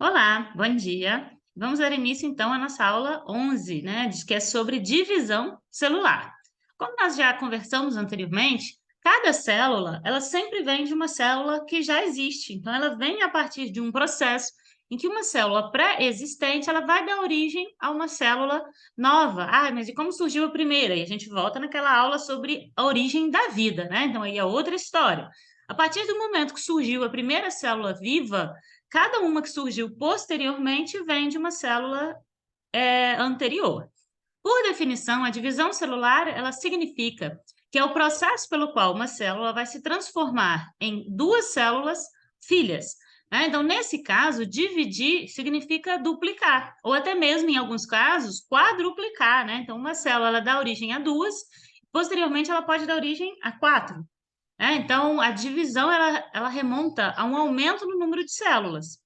Olá, bom dia. Vamos dar início então à nossa aula 11, né, que é sobre divisão celular. Como nós já conversamos anteriormente, cada célula, ela sempre vem de uma célula que já existe. Então, ela vem a partir de um processo em que uma célula pré-existente, ela vai dar origem a uma célula nova. Ah, mas e como surgiu a primeira? E a gente volta naquela aula sobre a origem da vida, né? Então, aí é outra história. A partir do momento que surgiu a primeira célula viva, cada uma que surgiu posteriormente vem de uma célula anterior. Por definição, a divisão celular ela significa que é o processo pelo qual uma célula vai se transformar em duas células filhas. Né? Então, nesse caso, dividir significa duplicar, ou até mesmo, em alguns casos, quadruplicar. Né? Então, uma célula ela dá origem a duas, posteriormente, ela pode dar origem a quatro. Então, a divisão ela remonta a um aumento no número de células.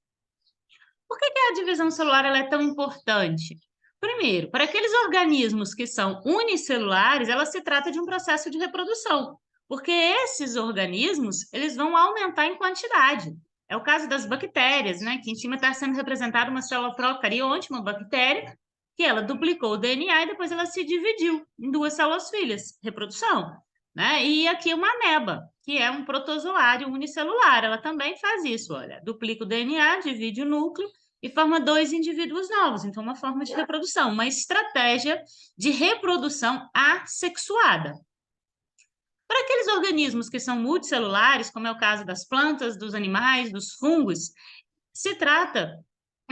Por que a divisão celular ela é tão importante? Primeiro, para aqueles organismos que são unicelulares, ela se trata de um processo de reprodução, porque esses organismos eles vão aumentar em quantidade. É o caso das bactérias, né? Que em cima está sendo representada uma célula procarionte, uma bactéria, que ela duplicou o DNA e depois ela se dividiu em duas células filhas, reprodução. Né? E aqui uma ameba, que é um protozoário unicelular, ela também faz isso, olha, duplica o DNA, divide o núcleo e forma dois indivíduos novos. Então, uma forma de reprodução, uma estratégia de reprodução assexuada. Para aqueles organismos que são multicelulares, como é o caso das plantas, dos animais, dos fungos, se trata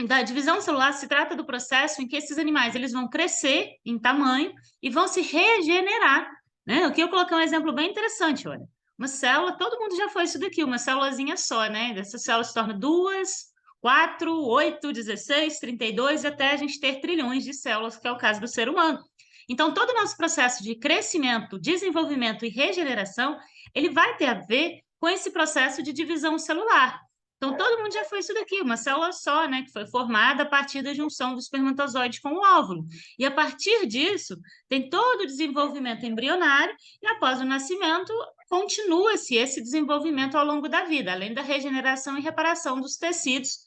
da divisão celular, se trata do processo em que esses animais eles vão crescer em tamanho e vão se regenerar. Né? Aqui eu coloquei um exemplo bem interessante, olha. Uma célula, todo mundo já foi isso daqui, uma célulazinha só, né? Essa célula se torna duas, 4, 8, 16, 32, e até a gente ter trilhões de células, que é o caso do ser humano. Então, todo o nosso processo de crescimento, desenvolvimento e regeneração, ele vai ter a ver com esse processo de divisão celular. Então, todo mundo já foi isso daqui, uma célula só, né, que foi formada a partir da junção do espermatozoide com o óvulo. E a partir disso, tem todo o desenvolvimento embrionário, e após o nascimento, continua-se esse desenvolvimento ao longo da vida, além da regeneração e reparação dos tecidos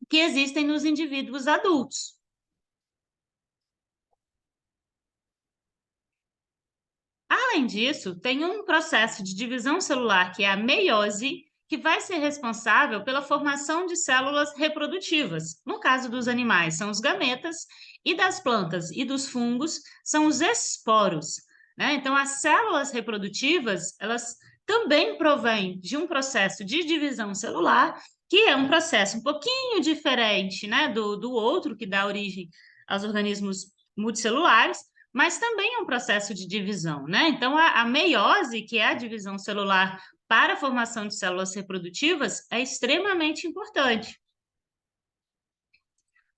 que existem nos indivíduos adultos. Além disso, tem um processo de divisão celular, que é a meiose, que vai ser responsável pela formação de células reprodutivas. No caso dos animais, são os gametas, e das plantas e dos fungos, são os esporos. Né? Então, as células reprodutivas, elas também provêm de um processo de divisão celular, que é um processo um pouquinho diferente, né, do outro, que dá origem aos organismos multicelulares, mas também é um processo de divisão, né? Então, a meiose, que é a divisão celular para a formação de células reprodutivas, é extremamente importante.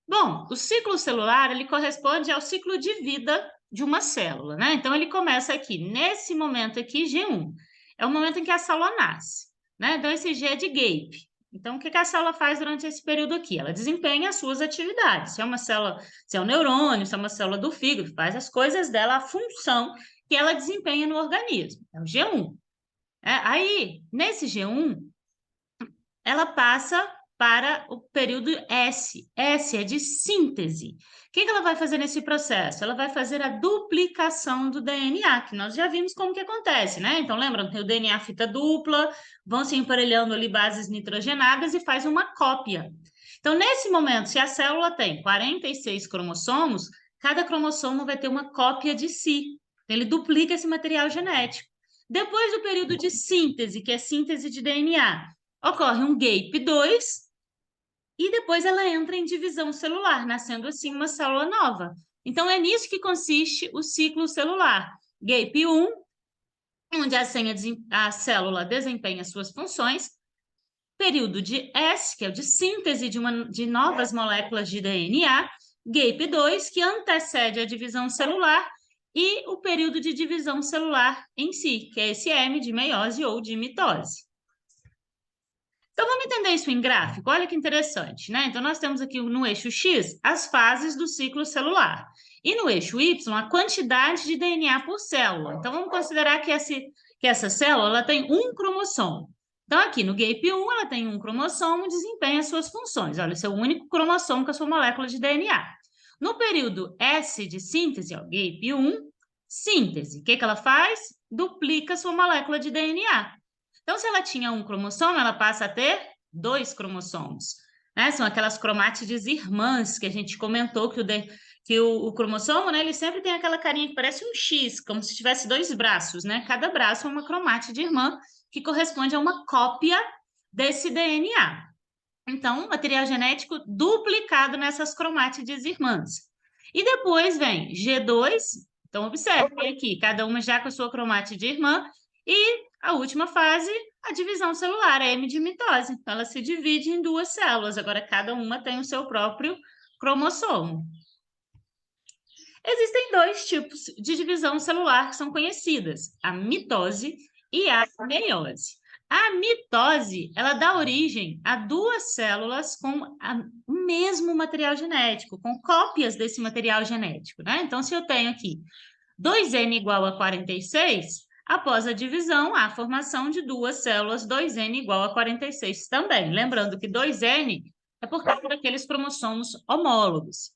Bom, o ciclo celular, ele corresponde ao ciclo de vida de uma célula, né? Então, ele começa aqui, nesse momento aqui, G1. É o momento em que a célula nasce, né? Então, esse G é de Gape. Então, o que a célula faz durante esse período aqui? Ela desempenha as suas atividades. Se é uma célula, se é um neurônio, se é uma célula do fígado, faz as coisas dela, a função que ela desempenha no organismo. É o G1. Aí, nesse G1, ela passa para o período S. S é de síntese. O que ela vai fazer nesse processo? Ela vai fazer a duplicação do DNA, que nós já vimos como que acontece, né? Então, lembra, tem o DNA fita dupla, vão se emparelhando ali bases nitrogenadas e faz uma cópia. Então, nesse momento, se a célula tem 46 cromossomos, cada cromossomo vai ter uma cópia de si. Ele duplica esse material genético. Depois do período de síntese, que é síntese de DNA, ocorre um GAPE2 e depois ela entra em divisão celular, nascendo assim uma célula nova. Então, é nisso que consiste o ciclo celular. GAPE1, onde a célula desempenha suas funções, período de S, que é o de síntese de novas moléculas de DNA, GAPE2, que antecede a divisão celular, e o período de divisão celular em si, que é esse M de meiose ou de mitose. Então, vamos entender isso em gráfico. Olha que interessante, né? Então, nós temos aqui no eixo X as fases do ciclo celular. E no eixo Y, a quantidade de DNA por célula. Então, vamos considerar que essa célula ela tem um cromossomo. Então, aqui no GAPE1, ela tem um cromossomo, desempenha as suas funções. Olha, esse é o único cromossomo com a sua molécula de DNA. No período S de síntese, ó, GAPE1, síntese. O que ela faz? Duplica a sua molécula de DNA. Então, se ela tinha um cromossomo, ela passa a ter 2 cromossomos. Né? São aquelas cromátides irmãs que a gente comentou que o cromossomo, né, ele sempre tem aquela carinha que parece um X, como se tivesse 2 braços, né? Cada braço é uma cromátide irmã que corresponde a uma cópia desse DNA. Então, material genético duplicado nessas cromátides irmãs. E depois vem G2, então observe aqui, cada uma já com a sua cromátide irmã, e a última fase, a divisão celular, a M de mitose. Então, ela se divide em 2 células, agora cada uma tem o seu próprio cromossomo. Existem 2 tipos de divisão celular que são conhecidas, a mitose e a meiose. A mitose, ela dá origem a 2 células com o mesmo material genético, com cópias desse material genético, né? Então, se eu tenho aqui 2N igual a 46, após a divisão, há a formação de 2 células 2N igual a 46 também. Lembrando que 2N é por causa daqueles cromossomos homólogos.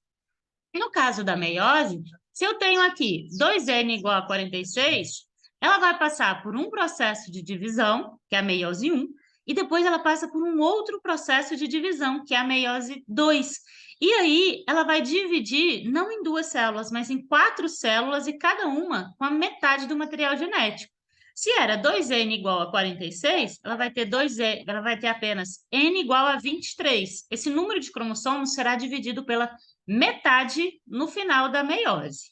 No caso da meiose, se eu tenho aqui 2N igual a 46, ela vai passar por um processo de divisão, que é a meiose 1, e depois ela passa por um outro processo de divisão, que é a meiose 2. E aí, ela vai dividir não em 2 células, mas em 4 células, e cada uma com a metade do material genético. Se era 2N igual a 46, ela vai ter apenas N igual a 23. Esse número de cromossomos será dividido pela metade no final da meiose.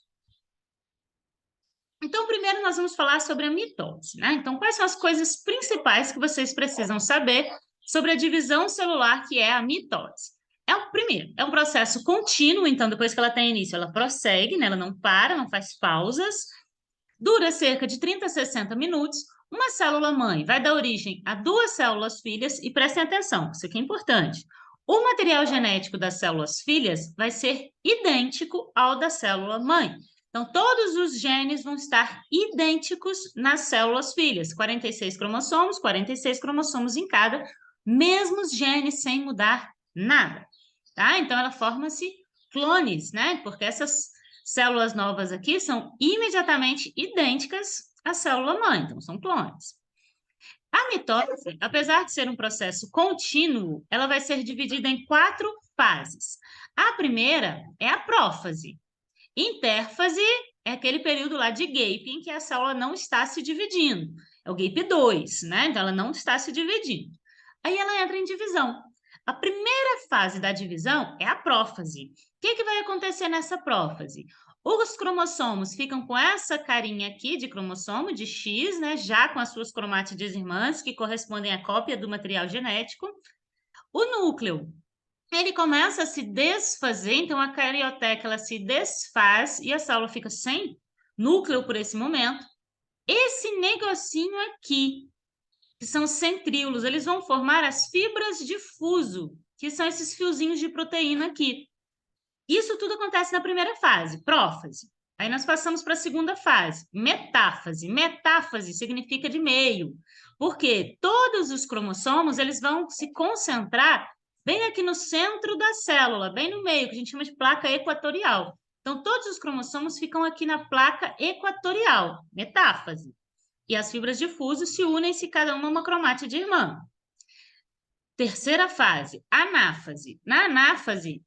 Então, primeiro nós vamos falar sobre a mitose, né? Então, quais são as coisas principais que vocês precisam saber sobre a divisão celular, que é a mitose? Primeiro, é um processo contínuo, então, depois que ela tem início, ela prossegue, né? Ela não para, não faz pausas, dura cerca de 30 a 60 minutos. Uma célula-mãe vai dar origem a 2 células filhas, e prestem atenção, isso aqui é importante. O material genético das células filhas vai ser idêntico ao da célula-mãe. Então, todos os genes vão estar idênticos nas células filhas. 46 cromossomos em cada, mesmos genes sem mudar nada. Tá? Então, ela forma-se clones, né? Porque essas células novas aqui são imediatamente idênticas à célula-mãe, então são clones. A mitose, apesar de ser um processo contínuo, ela vai ser dividida em 4 fases. A primeira é a prófase. Intérfase é aquele período lá de gape em que a célula não está se dividindo. É o gape 2, né? Então, ela não está se dividindo. Aí ela entra em divisão. A primeira fase da divisão é a prófase. O que vai acontecer nessa prófase? Os cromossomos ficam com essa carinha aqui de cromossomo, de X, né? Já com as suas cromátides irmãs, que correspondem à cópia do material genético. O núcleo, ele começa a se desfazer, então a carioteca ela se desfaz e a célula fica sem núcleo por esse momento. Esse negocinho aqui, que são os centríolos, eles vão formar as fibras de fuso, que são esses fiozinhos de proteína aqui. Isso tudo acontece na primeira fase, prófase. Aí nós passamos para a segunda fase, metáfase. Metáfase significa de meio, porque todos os cromossomos eles vão se concentrar bem aqui no centro da célula, bem no meio, que a gente chama de placa equatorial. Então, todos os cromossomos ficam aqui na placa equatorial, metáfase. E as fibras de fuso se unem se cada uma cromátide irmã. Terceira fase, anáfase. Na anáfase,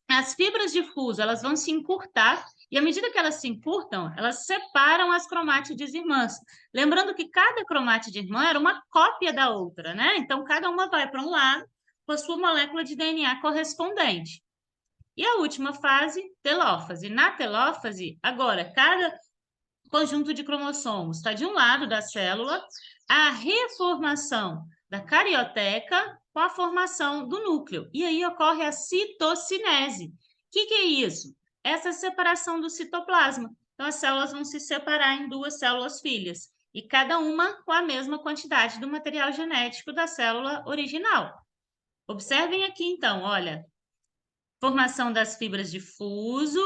as fibras de fuso elas vão se encurtar e, à medida que elas se encurtam, elas separam as cromátides irmãs. Lembrando que cada cromátide irmã era uma cópia da outra, né? Então, cada uma vai para um lado com a sua molécula de DNA correspondente. E a última fase, telófase. Na telófase, agora, cada conjunto de cromossomos está de um lado da célula, a reformação da carioteca com a formação do núcleo. E aí ocorre a citocinese. O que é isso? Essa separação do citoplasma. Então, as células vão se separar em 2 células filhas, e cada uma com a mesma quantidade do material genético da célula original. Observem aqui, então, olha, formação das fibras de fuso.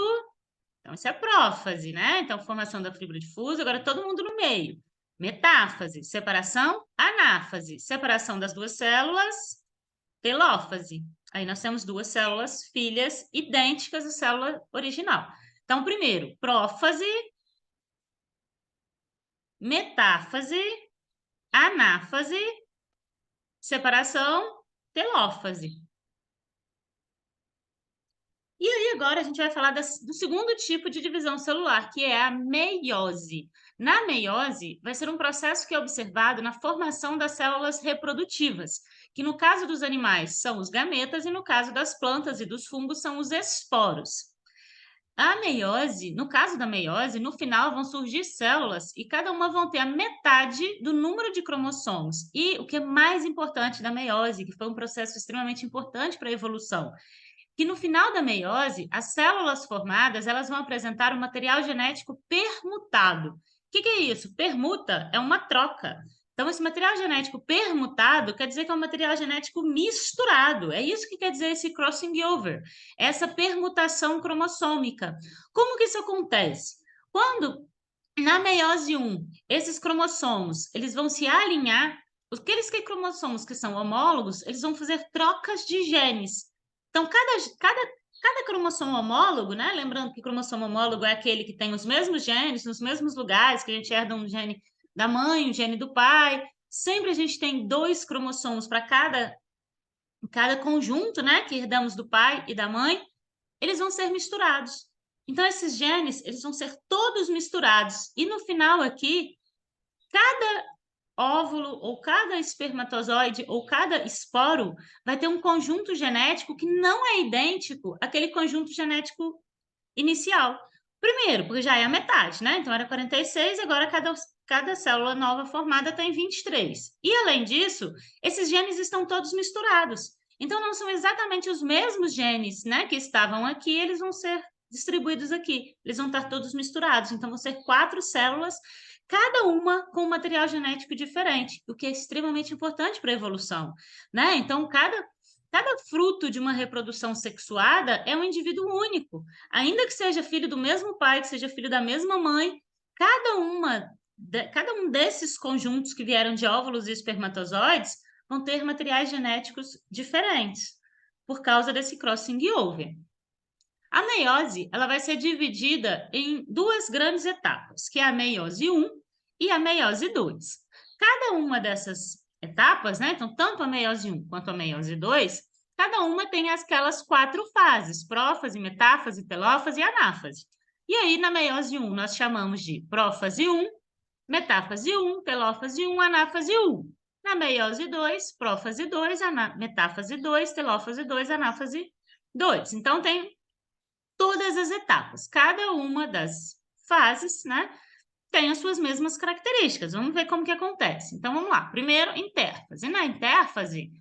Então, isso é prófase, né? Então, formação da fibra de fuso, agora todo mundo no meio. Metáfase, separação, anáfase, separação das duas células, telófase. Aí nós temos duas células filhas idênticas à célula original. Então, primeiro, prófase, metáfase, anáfase, separação, telófase. E aí, agora a gente vai falar do segundo tipo de divisão celular, que é a meiose. Na meiose, vai ser um processo que é observado na formação das células reprodutivas, que no caso dos animais são os gametas e no caso das plantas e dos fungos são os esporos. A meiose, no caso da meiose, no final vão surgir células e cada uma vão ter a metade do número de cromossomos. E o que é mais importante da meiose, que foi um processo extremamente importante para a evolução, que no final da meiose, as células formadas, elas vão apresentar um material genético permutado. O que é isso? Permuta é uma troca. Então, esse material genético permutado quer dizer que é um material genético misturado. É isso que quer dizer esse crossing over, essa permutação cromossômica. Como que isso acontece? Quando, na meiose 1, esses cromossomos, eles vão se alinhar, aqueles cromossomos que são homólogos, eles vão fazer trocas de genes. Então, cada cromossomo homólogo, né? Lembrando que cromossomo homólogo é aquele que tem os mesmos genes, nos mesmos lugares, que a gente herda um gene da mãe, um gene do pai. Sempre a gente tem 2 cromossomos para cada conjunto, né? Que herdamos do pai e da mãe. Eles vão ser misturados. Então, esses genes, eles vão ser todos misturados. E no final aqui, cada óvulo ou cada espermatozoide ou cada esporo vai ter um conjunto genético que não é idêntico àquele conjunto genético inicial. Primeiro, porque já é a metade, né? Então era 46, agora cada célula nova formada tem 23. E além disso, esses genes estão todos misturados. Então não são exatamente os mesmos genes, né, que estavam aqui, eles vão ser distribuídos aqui. Eles vão estar todos misturados. Então vão ser 4 células, cada uma com um material genético diferente, o que é extremamente importante para a evolução, né? Então cada fruto de uma reprodução sexuada é um indivíduo único. Ainda que seja filho do mesmo pai, que seja filho da mesma mãe, cada um desses conjuntos que vieram de óvulos e espermatozoides vão ter materiais genéticos diferentes por causa desse crossing over. A meiose, ela vai ser dividida em 2 grandes etapas, que é a meiose 1 e a meiose 2. Cada uma dessas etapas, né? Então, tanto a meiose 1 quanto a meiose 2, cada uma tem aquelas 4 fases: prófase, metáfase, telófase e anáfase. E aí, na meiose 1, nós chamamos de prófase 1, metáfase 1, telófase 1, anáfase 1. Na meiose 2, prófase 2, metáfase 2, telófase 2, anáfase 2. Então, tem todas as etapas. Cada uma das fases, né, tem as suas mesmas características. Vamos ver como que acontece. Então, vamos lá. Primeiro, intérfase. Na intérfase,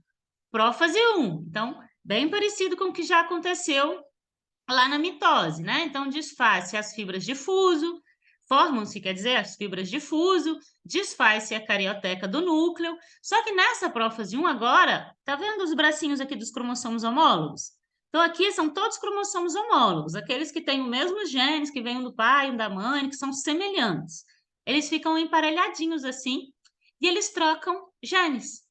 prófase 1. Então, bem parecido com o que já aconteceu lá na mitose, né? Então, desfaz-se as fibras de fuso, formam-se, quer dizer, as fibras de fuso, desfaz-se a carioteca do núcleo. Só que nessa prófase 1 agora, tá vendo os bracinhos aqui dos cromossomos homólogos? Então, aqui são todos cromossomos homólogos, aqueles que têm os mesmos genes, que vêm do pai e da mãe, que são semelhantes. Eles ficam emparelhadinhos assim, e eles trocam genes.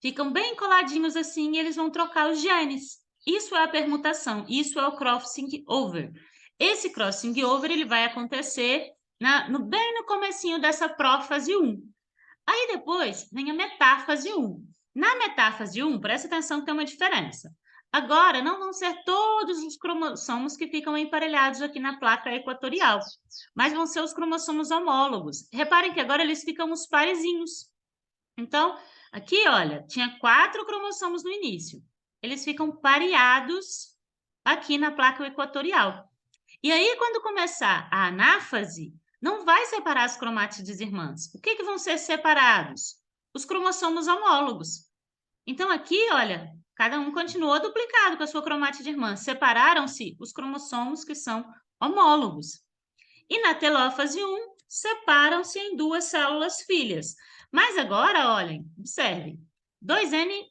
Ficam bem coladinhos assim, e eles vão trocar os genes. Isso é a permutação, isso é o crossing over. Esse crossing over ele vai acontecer bem no comecinho dessa prófase 1. Aí depois vem a metáfase 1. Na metáfase 1, presta atenção que tem uma diferença. Agora, não vão ser todos os cromossomos que ficam emparelhados aqui na placa equatorial, mas vão ser os cromossomos homólogos. Reparem que agora eles ficam os parezinhos. Então, aqui, olha, tinha 4 cromossomos no início. Eles ficam pareados aqui na placa equatorial. E aí, quando começar a anáfase, não vai separar as cromátides irmãs. O que vão ser separados? Os cromossomos homólogos. Então, aqui, olha, cada um continuou duplicado com a sua cromátide irmã. Separaram-se os cromossomos que são homólogos. E na telófase 1, separam-se em 2 células filhas. Mas agora, olhem, observem. 2N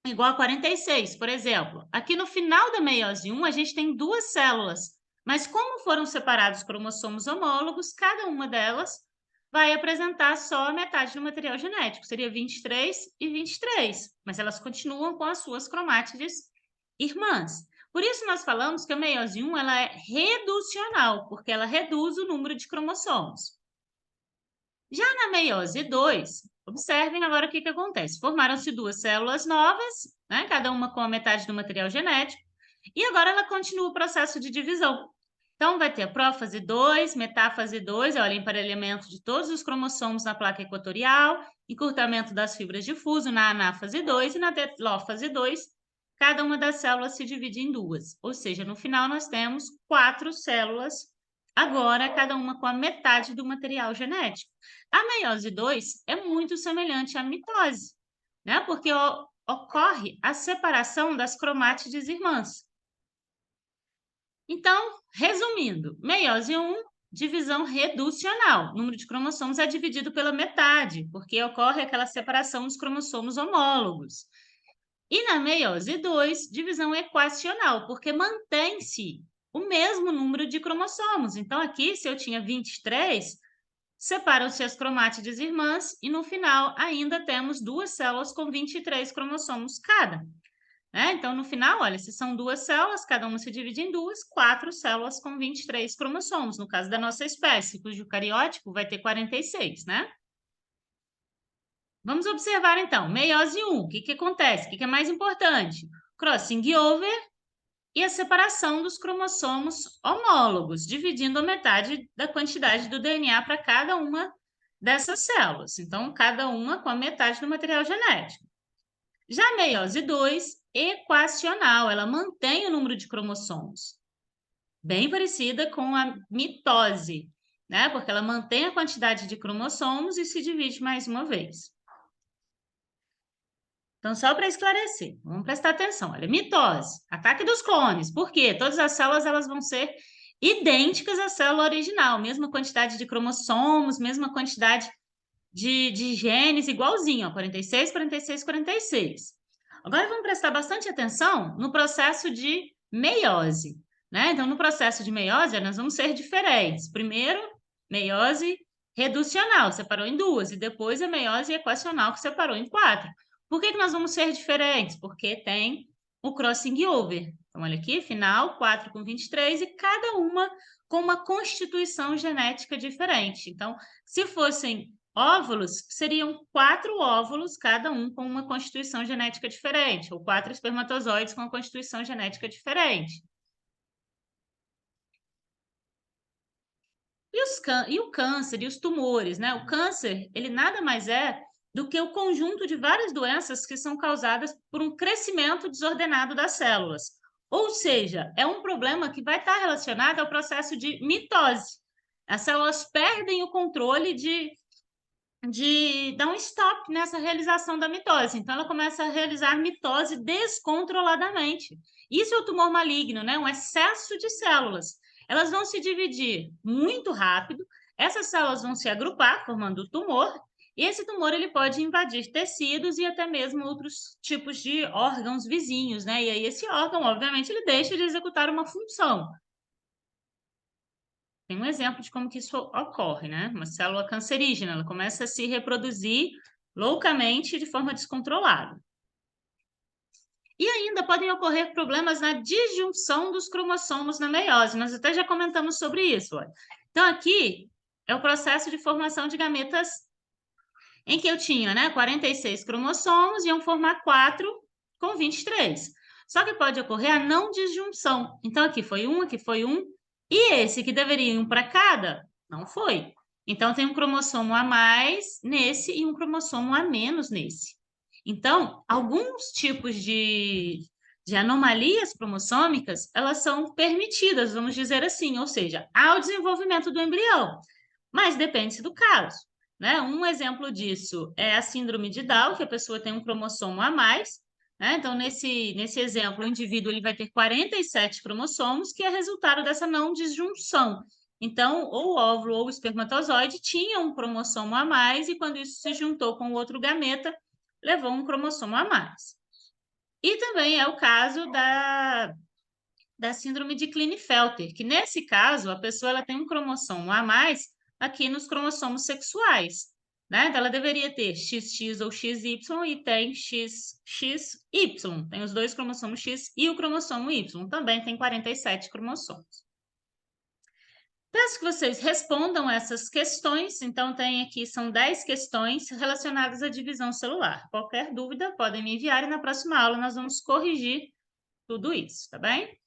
igual a 46, por exemplo. Aqui no final da meiose 1, a gente tem 2 células. Mas como foram separados cromossomos homólogos, cada uma delas vai apresentar só a metade do material genético, seria 23 e 23, mas elas continuam com as suas cromátides irmãs. Por isso nós falamos que a meiose 1 ela é reducional, porque ela reduz o número de cromossomos. Já na meiose 2, observem agora o que acontece. Formaram-se duas células novas, né, cada uma com a metade do material genético, e agora ela continua o processo de divisão. Então, vai ter a prófase 2, metáfase 2, olha, emparelhamento de todos os cromossomos na placa equatorial, encurtamento das fibras de fuso na anáfase 2 e na telófase 2, cada uma das células se divide em duas. Ou seja, no final nós temos 4 células, agora cada uma com a metade do material genético. A meiose 2 é muito semelhante à mitose, né? Porque ocorre a separação das cromátides irmãs. Então, resumindo, meiose 1, divisão reducional. O número de cromossomos é dividido pela metade, porque ocorre aquela separação dos cromossomos homólogos. E na meiose 2, divisão equacional, porque mantém-se o mesmo número de cromossomos. Então, aqui, se eu tinha 23, separam-se as cromátides irmãs e, no final, ainda temos duas células com 23 cromossomos cada. Então, no final, olha, se são duas células, cada uma se divide em duas, 4 células com 23 cromossomos. No caso da nossa espécie, cujo cariótipo vai ter 46, né? Vamos observar, então, meiose 1. O que acontece? O que é mais importante? Crossing over e a separação dos cromossomos homólogos, dividindo a metade da quantidade do DNA para cada uma dessas células. Então, cada uma com a metade do material genético. Já a meiose 2, equacional, ela mantém o número de cromossomos, bem parecida com a mitose, né? Porque ela mantém a quantidade de cromossomos e se divide mais uma vez. Então, só para esclarecer, vamos prestar atenção. Olha, mitose, ataque dos clones. Por quê? Todas as células elas vão ser idênticas à célula original, mesma quantidade de cromossomos, mesma quantidade de genes, igualzinho, ó, 46, 46, 46. Agora vamos prestar bastante atenção no processo de meiose, né? Então, no processo de meiose, nós vamos ser diferentes. Primeiro, meiose reducional, separou em duas, e depois a meiose equacional, que separou em 4. Por que nós vamos ser diferentes? Porque tem o crossing over. Então, olha aqui, final, 4 com 23, e cada uma com uma constituição genética diferente. Então, se fossem óvulos, seriam 4 óvulos, cada um com uma constituição genética diferente, ou 4 espermatozoides com uma constituição genética diferente. E o câncer, e os tumores, né? O câncer, ele nada mais é do que o conjunto de várias doenças que são causadas por um crescimento desordenado das células. Ou seja, é um problema que vai estar relacionado ao processo de mitose. As células perdem o controle de dar um stop nessa realização da mitose. Então, ela começa a realizar mitose descontroladamente. Isso é o tumor maligno, né? Um excesso de células. Elas vão se dividir muito rápido, essas células vão se agrupar, formando o tumor, e esse tumor ele pode invadir tecidos e até mesmo outros tipos de órgãos vizinhos, né? E aí esse órgão, obviamente, ele deixa de executar uma função. Tem um exemplo de como que isso ocorre, né? Uma célula cancerígena, ela começa a se reproduzir loucamente de forma descontrolada. E ainda podem ocorrer problemas na disjunção dos cromossomos na meiose. Nós até já comentamos sobre isso. Olha. Então, aqui é o processo de formação de gametas em que eu tinha, né, 46 cromossomos, iam formar 4 com 23. Só que pode ocorrer a não disjunção. Então, aqui foi um, e esse que deveria ir um para cada, não foi. Então, tem um cromossomo a mais nesse e um cromossomo a menos nesse. Então, alguns tipos de anomalias cromossômicas, elas são permitidas, vamos dizer assim, ou seja, ao desenvolvimento do embrião, mas depende do caso, né? Um exemplo disso é a síndrome de Down, que a pessoa tem um cromossomo a mais, né? Então, nesse exemplo, o indivíduo ele vai ter 47 cromossomos, que é resultado dessa não disjunção. Então, ou o óvulo ou o espermatozoide tinha um cromossomo a mais, e quando isso se juntou com o outro gameta, levou um cromossomo a mais. E também é o caso da síndrome de Klinefelter, que nesse caso, a pessoa ela tem um cromossomo a mais, aqui nos cromossomos sexuais, né? Então, ela deveria ter XX ou XY e tem XXY. Tem os dois cromossomos X e o cromossomo Y. Também tem 47 cromossomos. Peço que vocês respondam essas questões. Então, tem aqui, são 10 questões relacionadas à divisão celular. Qualquer dúvida, podem me enviar e na próxima aula nós vamos corrigir tudo isso, tá bem?